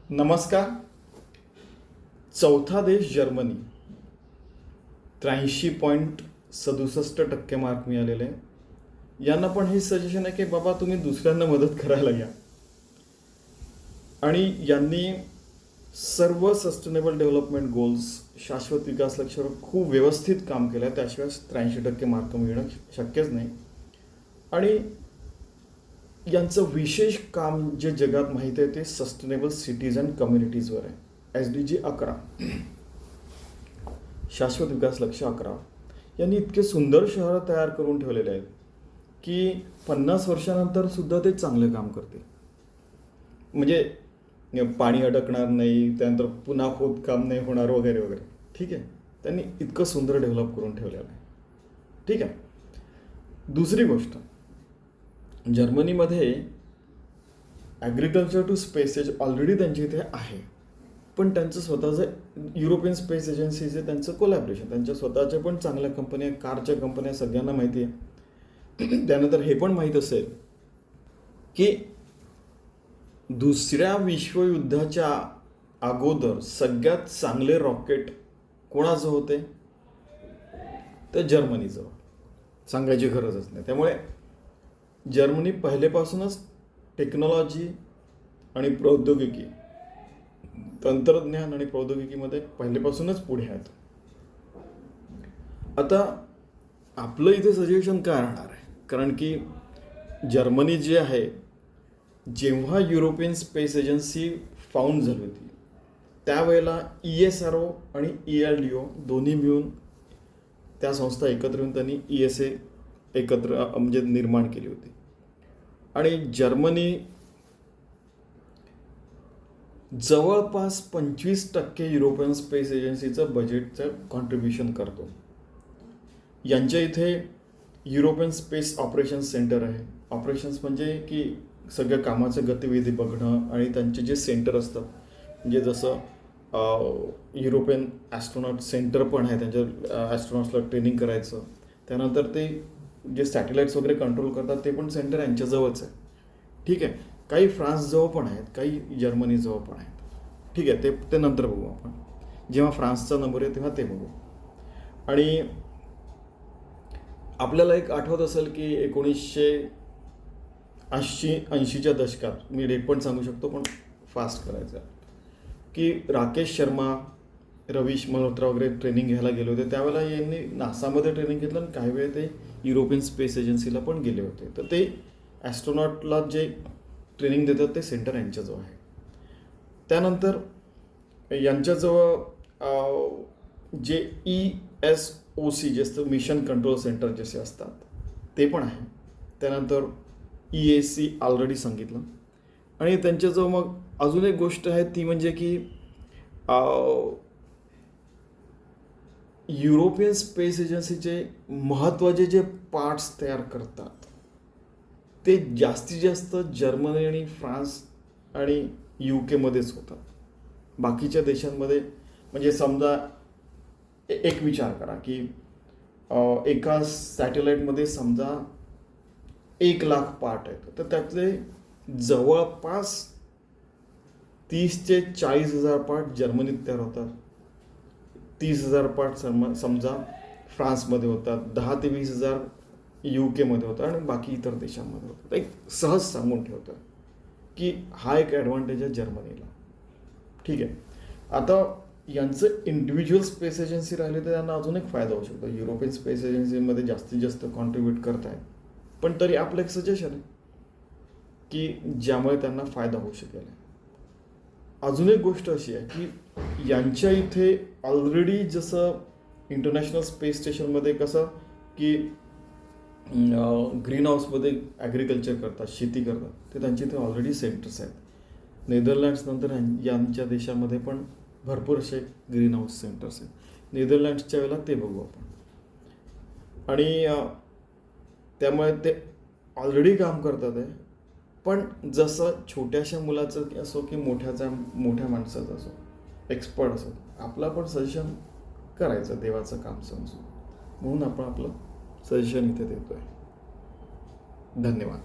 नमस्कार. चौथा देश जर्मनी, 83.67% मार्क मिळालेले. यांना पण हे सजेशन आहे की बाबा तुम्ही दुसऱ्यांना मदत करायला घ्या. आणि यांनी सर्व सस्टेनेबल डेव्हलपमेंट गोल्स, शाश्वत विकास लक्ष्यावर खूप व्यवस्थित काम केलं आहे. त्याशिवाय 83% मार्क मिळणं शक्यच नाही. आणि यांचं विशेष काम जे जगात माहीत आहे ते सस्टेनेबल सिटीज अँड कम्युनिटीजवर आहे. SDG 11, शाश्वत विकास लक्ष्य 11, यांनी इतके सुंदर शहरं तयार करून ठेवलेले आहेत की 50 वर्षानंतर सुद्धा ते चांगलं काम करते. म्हणजे पाणी अडकणार नाही, त्यानंतर पुन्हा खोदकाम नाही होणार वगैरे वगैरे. ठीक आहे, त्यांनी इतकं सुंदर डेव्हलप करून ठेवलेलं आहे. ठीक आहे. दुसरी गोष्ट, जर्मनीमध्ये agriculture to space as already त्यांच्या इथे आहे. पण त्यांचं स्वतःचं युरोपियन स्पेस एजन्सीचे त्यांचं कोलॅबरेशन, त्यांच्या स्वतःच्या पण चांगल्या कंपन्या, कारच्या कंपन्या सगळ्यांना माहिती आहे. त्यानंतर हे पण माहीत असेल की दुसऱ्या विश्वयुद्धाच्या अगोदर सगळ्यात चांगले रॉकेट कोणाचं होते? तर जर्मनीजवळ. सांगायची गरजच नाही. त्यामुळे जर्मनी पहिलेपासूनच टेक्नॉलॉजी आणि प्रौद्योगिकी, तंत्रज्ञान आणि प्रौद्योगिकीमध्ये पहिलेपासूनच पुढे आहेत. आता आपलं इथे सजेशन काय राहणार आहे? कारण की जर्मनी जे आहे, जेव्हा युरोपियन स्पेस एजन्सी फाउंड झाली होती त्यावेळेला ESRO आणि ELDO दोन्ही मिळून, त्या संस्था एकत्र येऊन त्यांनी ESA एकत्र म्हणजे निर्माण केली होती. आणि जर्मनी जवळपास 25% युरोपियन स्पेस एजन्सीचं बजेटचं कॉन्ट्रीब्युशन करतो. यांच्या इथे युरोपियन स्पेस ऑपरेशन्स सेंटर आहे. ऑपरेशन्स म्हणजे की सगळ्या कामाचं गतिविधी बघणं, आणि त्यांचे जे सेंटर असतात, म्हणजे जसं युरोपियन ॲस्ट्रॉनॉट सेंटर पण आहे, त्यांच्या ॲस्ट्रॉनॉट्सला ट्रेनिंग करायचं. त्यानंतर ते जे सॅटेलाइट्स वगैरे कंट्रोल करतात ते पण सेंटर यांच्याजवळच आहे. ठीक आहे. काही फ्रान्सजवळ पण आहेत, काही जर्मनीजवळ पण आहेत. ठीक आहे, ते नंतर बघू आपण. जेव्हा फ्रान्सचा नंबर आहे तेव्हा ते बघू. आणि आपल्याला एक आठवत असेल की 1980च्या दशकात, मी डेट पण सांगू शकतो पण फास्ट करायचं, की राकेश शर्मा, रवीश मल्होत्रा वगैरे ट्रेनिंग घ्यायला गेले होते. त्यावेळेला यांनी नासामध्ये ट्रेनिंग घेतलं आणि काही वेळ ते युरोपियन स्पेस एजन्सीला पण गेले होते. तर ते ॲस्ट्रॉनॉटला जे ट्रेनिंग देतात ते सेंटर यांच्याजवळ आहे. त्यानंतर यांच्याजवळ जे ESOC जे असतं, मिशन कंट्रोल सेंटर जसे असतात, ते पण आहे. त्यानंतर EAC ऑलरेडी सांगितलं. आणि त्यांच्याजवळ मग अजून एक गोष्ट आहे, ती म्हणजे की युरोपियन स्पेस एजन्सीचे महत्त्वाचे जे पार्ट्स तयार करतात ते जास्तीत जास्त जर्मनी आणि फ्रान्स आणि UK मध्येच होतात. बाकीच्या देशांमध्ये, म्हणजे समजा एक विचार करा की एका सॅटेलाईटमध्ये समजा 1,00,000 पार्ट आहेत, तर त्यातले जवळपास 30 ते 40,000 पार्ट जर्मनीत तयार होतात, 30,000 पार्ट समजा फ्रान्समध्ये होतात, 10 ते 20,000 UK मध्ये होतात, आणि बाकी इतर देशांमध्ये होतात. एक सहज सांगून ठेवतं की हा एक ॲडव्हान्टेज आहे जर्मनीला. ठीक आहे. आता यांचं इंडिव्हिज्युअल स्पेस एजन्सी राहिले तर त्यांना अजून एक फायदा होऊ शकतो. युरोपियन स्पेस एजन्सीमध्ये जास्तीत जास्त कॉन्ट्रीब्यूट करत आहेत, पण तरी आपलं एक सजेशन आहे की ज्यामुळे त्यांना फायदा होऊ शकेल. अजून एक गोष्ट अशी आहे की यांच्या इथे ऑलरेडी, जसं इंटरनॅशनल स्पेस स्टेशनमध्ये कसं की ग्रीन हाऊसमध्ये ॲग्रिकल्चर करतात, शेती करतात, ते त्यांच्या इथे ऑलरेडी सेंटर्स आहेत. नेदरलँड्स नंतर यांच्या देशामध्ये पण भरपूर असे ग्रीन हाऊस सेंटर्स आहेत. नेदरलँड्सच्या वेळेला ते बघू आपण. आणि त्यामुळे ते ऑलरेडी काम करतात आहे. पण जसं छोट्याशा मुलाचं असो की मोठ्या माणसाचं असो, एक्सपर्ट असो, आपलं पण सजेशन करायचं देवाचं काम समजून. म्हणून आपण आपलं सजेशन इथे देतो आहे. धन्यवाद.